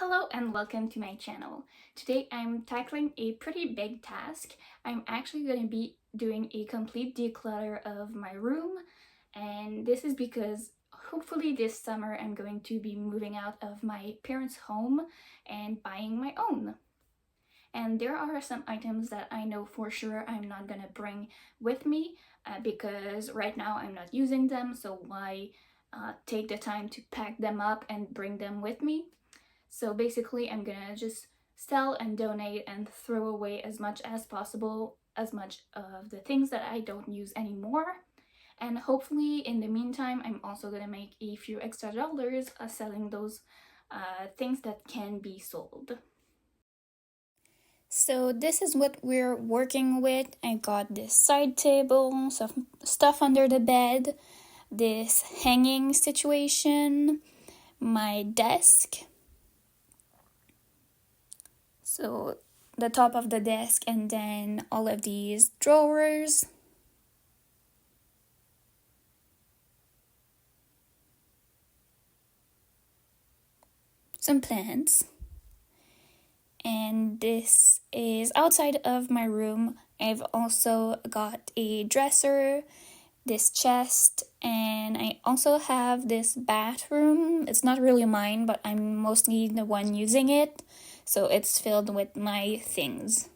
Hello and welcome to my channel. Today I'm tackling a pretty big task. I'm actually going to be doing a complete declutter of my room, and this is because hopefully this summer I'm going to be moving out of my parents' home and buying my own. And there are some items that I know for sure I'm not going to bring with me because right now I'm not using them, so why take the time to pack them up and bring them with me? So basically, I'm gonna just sell and donate and throw away as much as possible, as much of the things that I don't use anymore. And hopefully, in the meantime, I'm also gonna make a few extra dollars selling those things that can be sold. So this is what we're working with. I got this side table, some stuff under the bed, this hanging situation, my desk. So the top of the desk, and then all of these drawers. Some plants. And this is outside of my room. I've also got a dresser, this chest, and I also have this bathroom. It's not really mine, but I'm mostly the one using it. So it's filled with my things.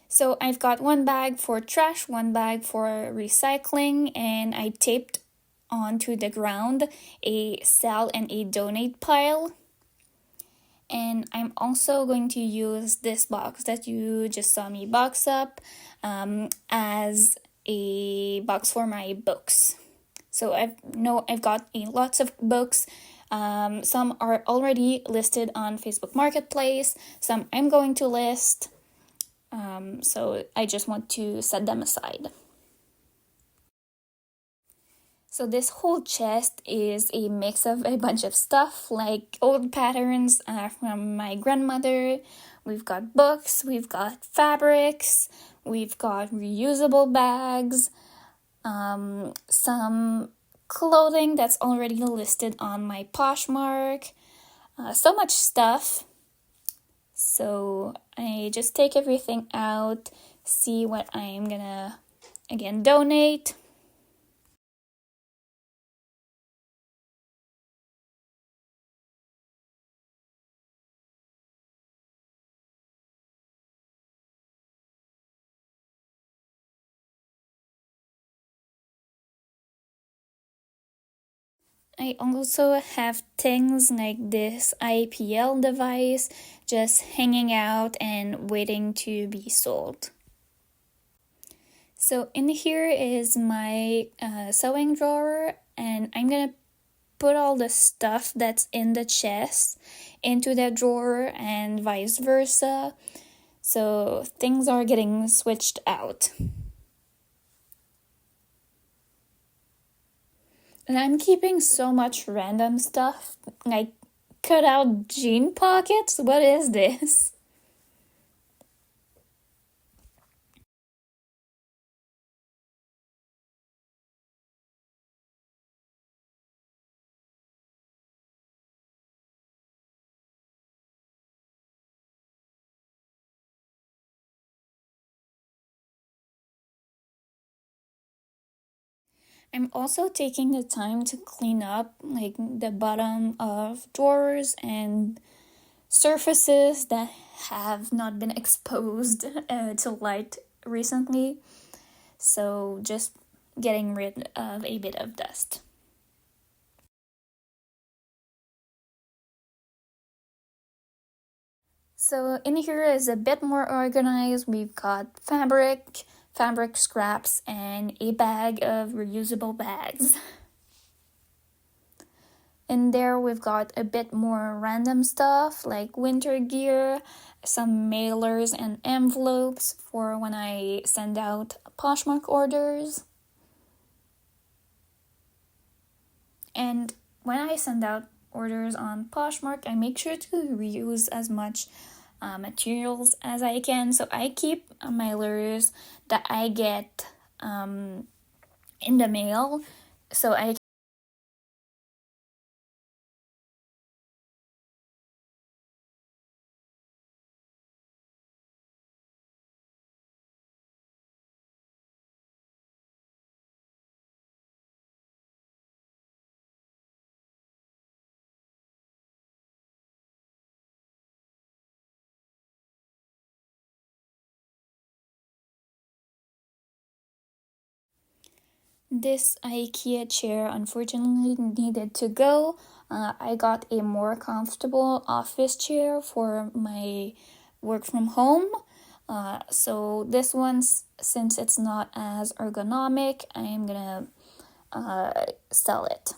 So I've got one bag for trash, one bag for recycling, and I taped onto the ground a sell and a donate pile. And I'm also going to use this box that you just saw me box up as a box for my books. So I've got lots of books. Some are already listed on Facebook Marketplace. Some I'm going to list. So I just want to set them aside. So this whole chest is a mix of a bunch of stuff, like old patterns from my grandmother. We've got books, we've got fabrics, we've got reusable bags, some clothing that's already listed on my Poshmark, so much stuff. So I just take everything out, see what I'm gonna, again, donate. I also have things like this IPL device just hanging out and waiting to be sold. So in here is my sewing drawer, and I'm gonna put all the stuff that's in the chest into that drawer and vice versa. So things are getting switched out. And I'm keeping so much random stuff, like cut out jean pockets. What is this? I'm also taking the time to clean up like the bottom of drawers and surfaces that have not been exposed to light recently. So just getting rid of a bit of dust. So in here is a bit more organized. We've got fabric scraps, and a bag of reusable bags. In there, we've got a bit more random stuff like winter gear, some mailers and envelopes for when I send out Poshmark orders. And when I send out orders on Poshmark, I make sure to reuse as much materials as I can. So I keep mailers that I get in the mail, so I This IKEA chair unfortunately needed to go. I got a more comfortable office chair for my work from home. So this one, since it's not as ergonomic, I'm gonna sell it.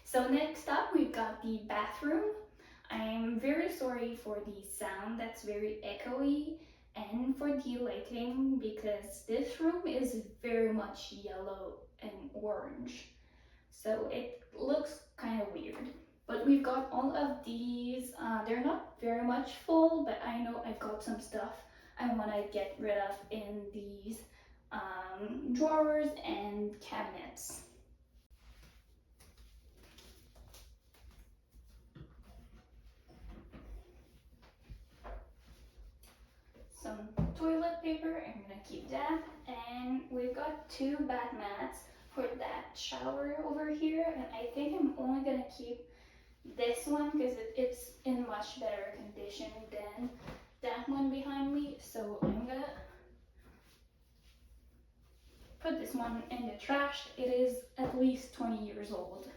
So next up, we've got the bathroom. I'm very sorry for the sound that's very echoey and for the lighting because this room is very much yellow and orange. So it looks kind of weird. But we've got all of these. They're not very much full, but I know I've got some stuff I want to get rid of in these drawers and cabinets. Some toilet paper, I'm gonna keep that. And we've got two bath mats for that shower over here. And I think I'm only gonna keep this one because it's in much better condition than that one behind me. So I'm gonna put this one in the trash. It is at least 20 years old.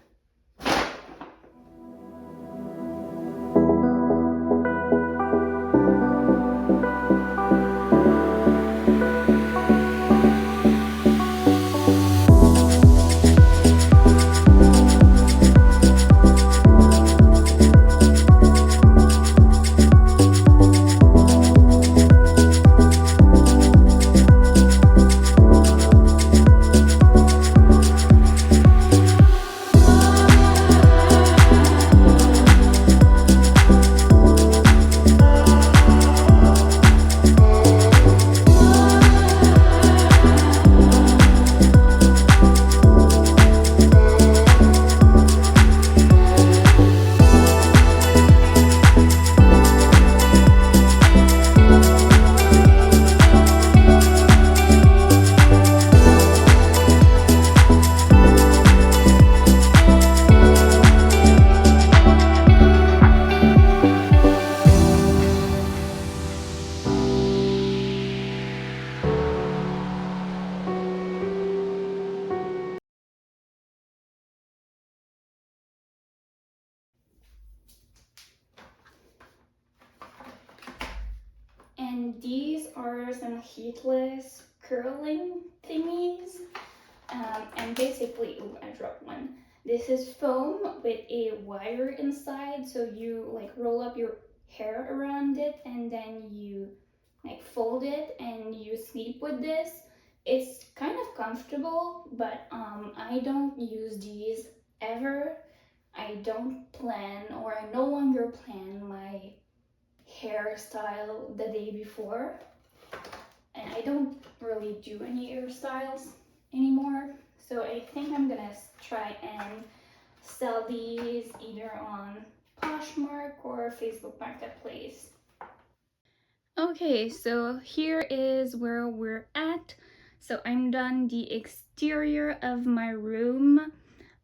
And these are some heatless curling thingies. And basically, ooh, I dropped one. This is foam with a wire inside, so you like roll up your hair around it and then you like fold it and you sleep with this. It's kind of comfortable, but I don't use these ever. I don't plan, or I no longer plan my hairstyle the day before, and I don't really do any hairstyles anymore. So I think I'm gonna try and sell these either on Poshmark or Facebook Marketplace. Okay, so here is where we're at. So I'm done the exterior of my room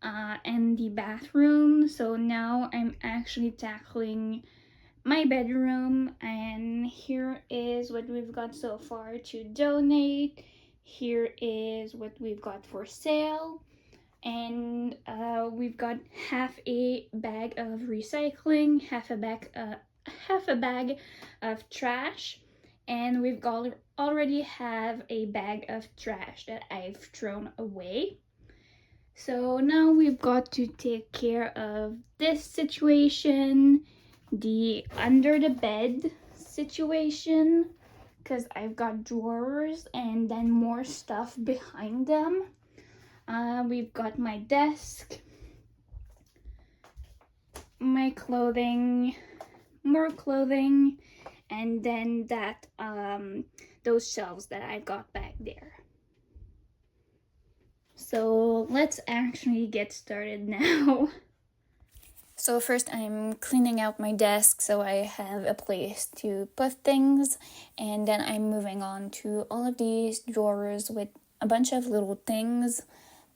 and the bathroom. So now I'm actually tackling my bedroom, and here is what we've got so far to donate. Here is what we've got for sale, and we've got half a bag of recycling, half a bag of trash, and we've got already have a bag of trash that I've thrown away. So now we've got to take care of this situation, the under the bed situation, because I've got drawers and then more stuff behind them. We've got my desk, my clothing, more clothing, and then that those shelves that I've got back there. So let's actually get started now. So first I'm cleaning out my desk so I have a place to put things, and then I'm moving on to all of these drawers with a bunch of little things.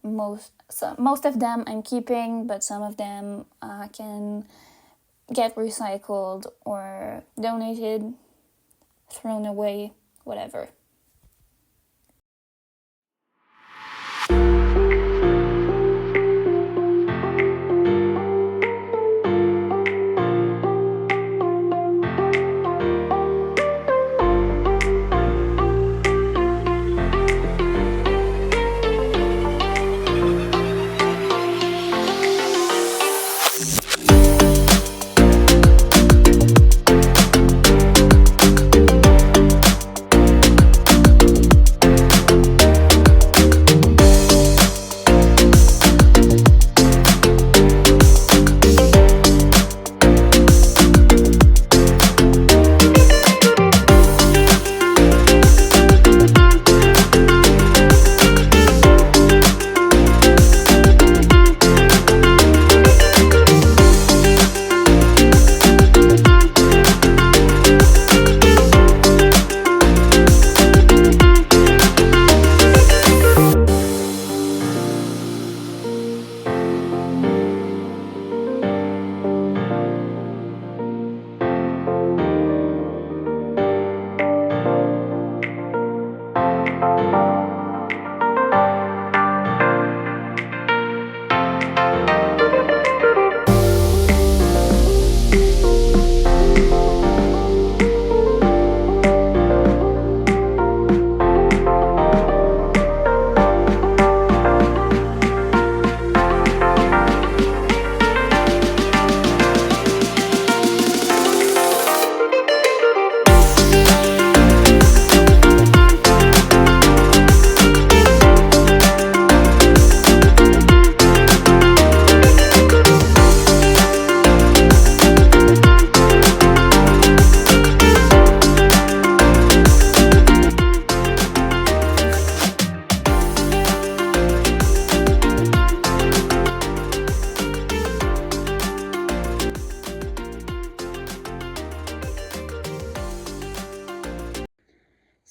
Most of them I'm keeping, but some of them can get recycled or donated. thrown away, whatever.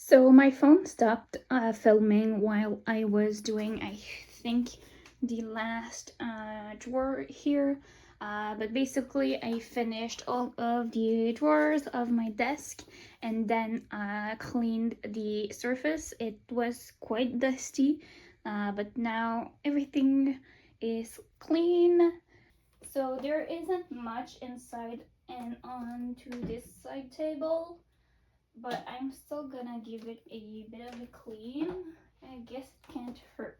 So my phone stopped filming while I was doing, I think, the last drawer here. But basically, I finished all of the drawers of my desk and then cleaned the surface. It was quite dusty, but now everything is clean. So there isn't much inside and onto this side table, but I'm still gonna give it a bit of a clean. I guess it can't hurt.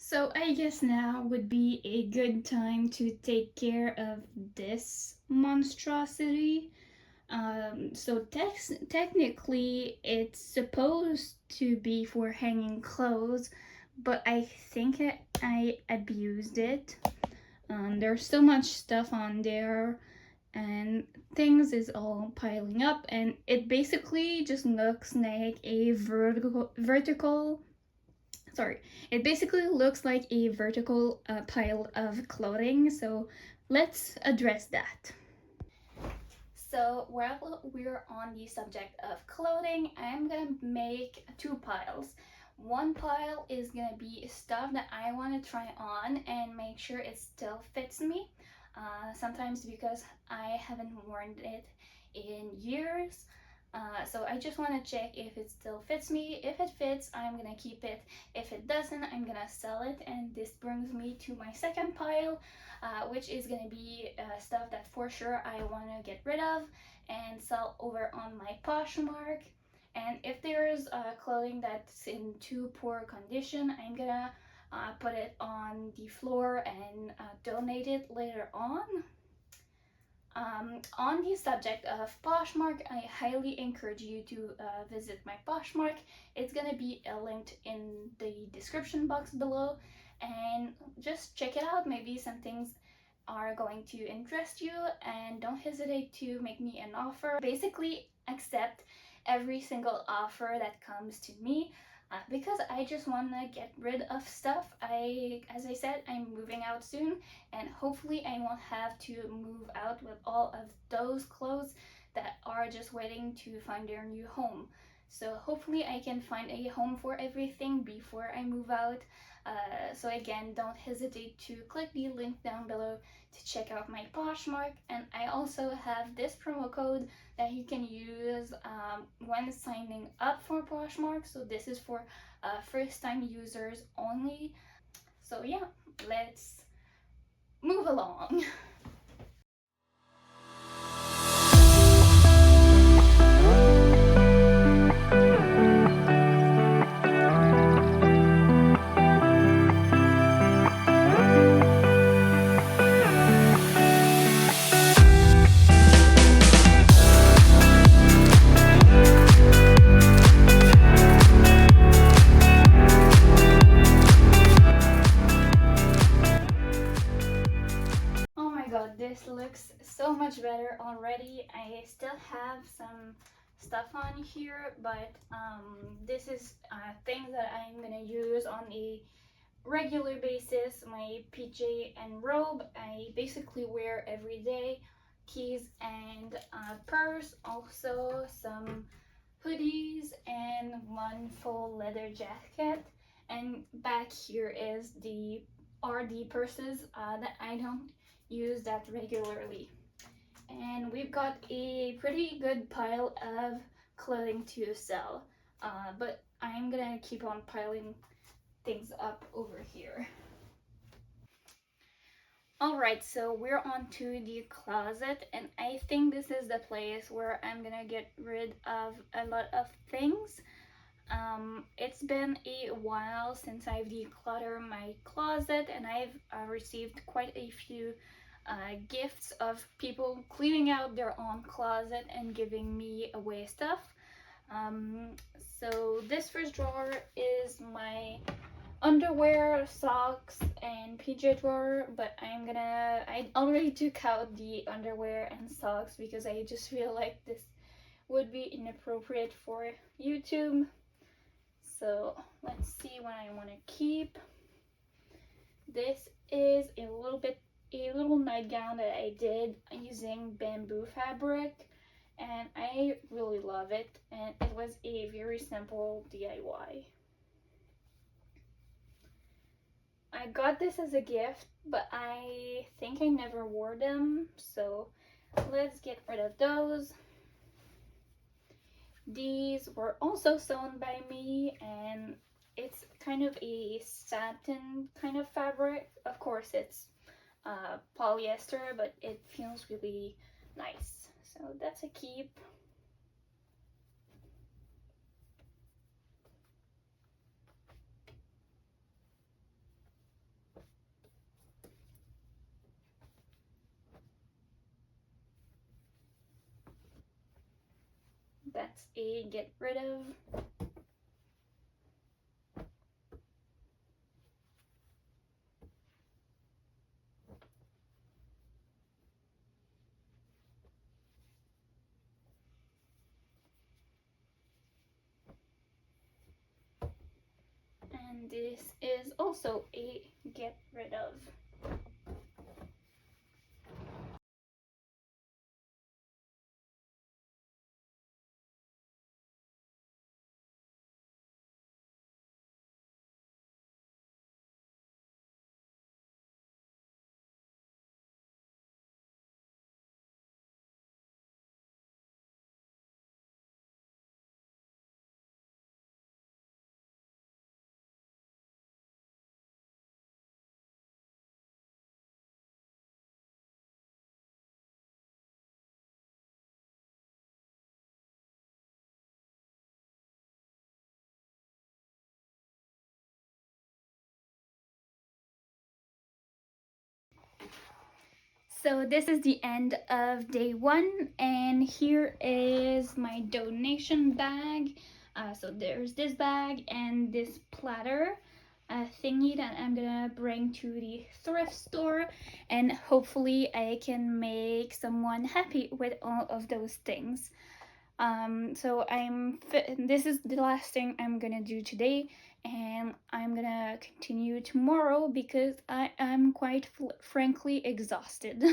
So I guess now would be a good time to take care of this monstrosity. Technically it's supposed to be for hanging clothes, but I think I abused it. There's so much stuff on there and things is all piling up, and it basically just looks like a vertical sorry, it basically looks like a vertical pile of clothing, so let's address that. So while we're on the subject of clothing, I'm gonna make two piles. One pile is gonna be stuff that I want to try on and make sure it still fits me. Sometimes because I haven't worn it in years. So I just want to check if it still fits me. If it fits, I'm gonna keep it. If it doesn't, I'm gonna sell it. And this brings me to my second pile, which is gonna be stuff that for sure I want to get rid of and sell over on my Poshmark. And if there's clothing that's in too poor condition, I'm gonna put it on the floor and donate it later on. On the subject of Poshmark, I highly encourage you to visit my Poshmark. It's gonna be linked in the description box below, and just check it out. Maybe some things are going to interest you, and don't hesitate to make me an offer. Basically, accept every single offer that comes to me. Because I just want to get rid of stuff. As I said, I'm moving out soon, and hopefully I won't have to move out with all of those clothes that are just waiting to find their new home. So hopefully I can find a home for everything before I move out. So again, don't hesitate to click the link down below to check out my Poshmark. And I also have this promo code that you can use when signing up for Poshmark. So this is for first time users only. So yeah, let's move along. Oh my god, this looks so much better already. I still have some stuff on here, but this is things that I'm gonna use on a regular basis. My PJ and robe I basically wear every day, keys and purse, also some hoodies and one full leather jacket. And back here is the RD purses that I don't use that regularly. And we've got a pretty good pile of clothing to sell, but I'm gonna keep on piling things up over here. Alright, so we're on to the closet, and I think this is the place where I'm gonna get rid of a lot of things. It's been a while since I've decluttered my closet, and I've received quite a few gifts of people cleaning out their own closet and giving me away stuff. Um, so this first drawer is my underwear, socks, and PJ drawer, but I already took out the underwear and socks because I just feel like this would be inappropriate for YouTube. So let's see what I want to keep. This is a little nightgown that I did using bamboo fabric, and I really love it, and it was a very simple DIY. I got this as a gift, but I think I never wore them, so let's get rid of those. These were also sewn by me, and it's kind of a satin kind of fabric. Of course, it's polyester, but it feels really nice. So that's a keep. That's a get rid of. And this is also a get rid of. So this is the end of day one, and here is my donation bag. So there's this bag and this platter thingy that I'm gonna bring to the thrift store, and hopefully I can make someone happy with all of those things. So this is the last thing I'm gonna do today, and I'm gonna continue tomorrow because I am quite frankly exhausted.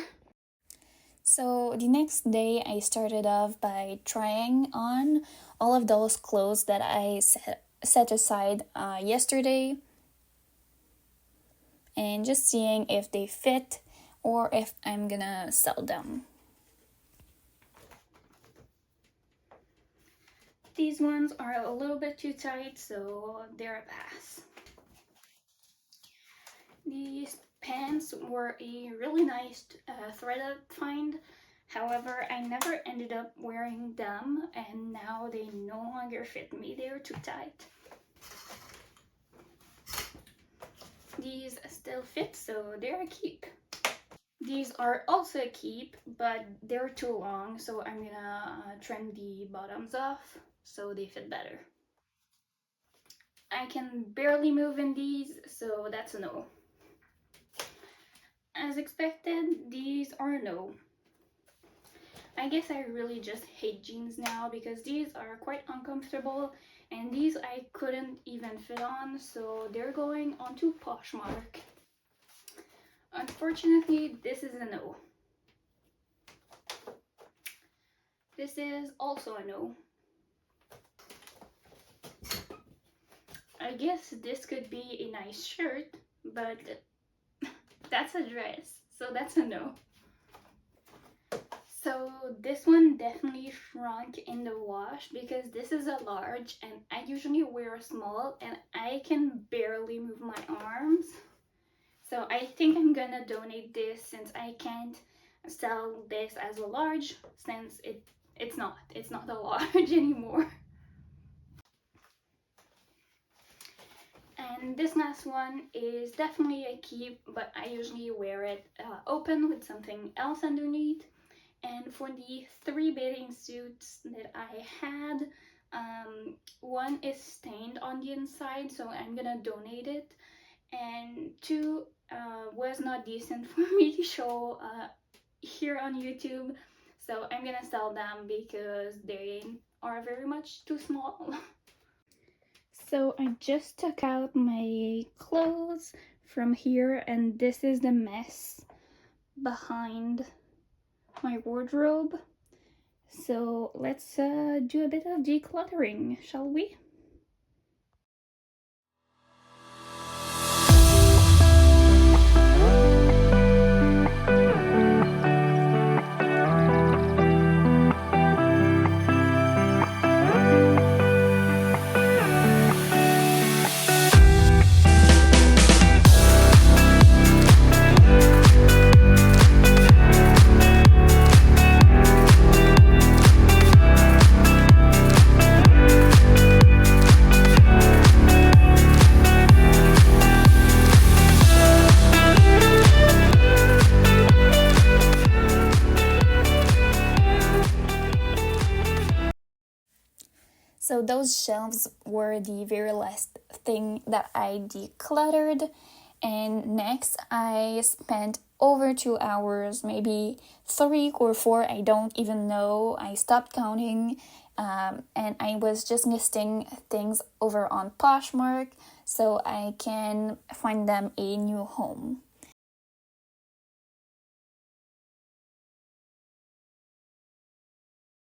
So the next day, I started off by trying on all of those clothes that I set aside yesterday, and just seeing if they fit or if I'm gonna sell them. These ones are a little bit too tight, so they're a pass. These pants were a really nice threaded find. However, I never ended up wearing them, and now they no longer fit me. They're too tight. These still fit, so they're a keep. These are also a keep, but they're too long, so I'm gonna trim the bottoms off so they fit better. I can barely move in these, so that's a no. As expected, these are a no. I guess I really just hate jeans now because these are quite uncomfortable, and these I couldn't even fit on, so they're going onto Poshmark. Unfortunately, this is a no. This is also a no. I guess this could be a nice shirt, but that's a dress, so that's a no. So this one definitely shrunk in the wash because this is a large and I usually wear a small and I can barely move my arms. So I think I'm gonna donate this since I can't sell this as a large since it's not a large anymore. And this last one is definitely a keep, but I usually wear it open with something else underneath. And for the 3 bathing suits that I had, one is stained on the inside, so I'm gonna donate it. And 2 was not decent for me to show here on YouTube, so I'm gonna sell them because they are very much too small. So I just took out my clothes from here, and this is the mess behind my wardrobe. So let's do a bit of decluttering, shall we? So those shelves were the very last thing that I decluttered. And next I spent over 2 hours, maybe 3 or 4, I don't even know. I stopped counting. And I was just listing things over on Poshmark so I can find them a new home.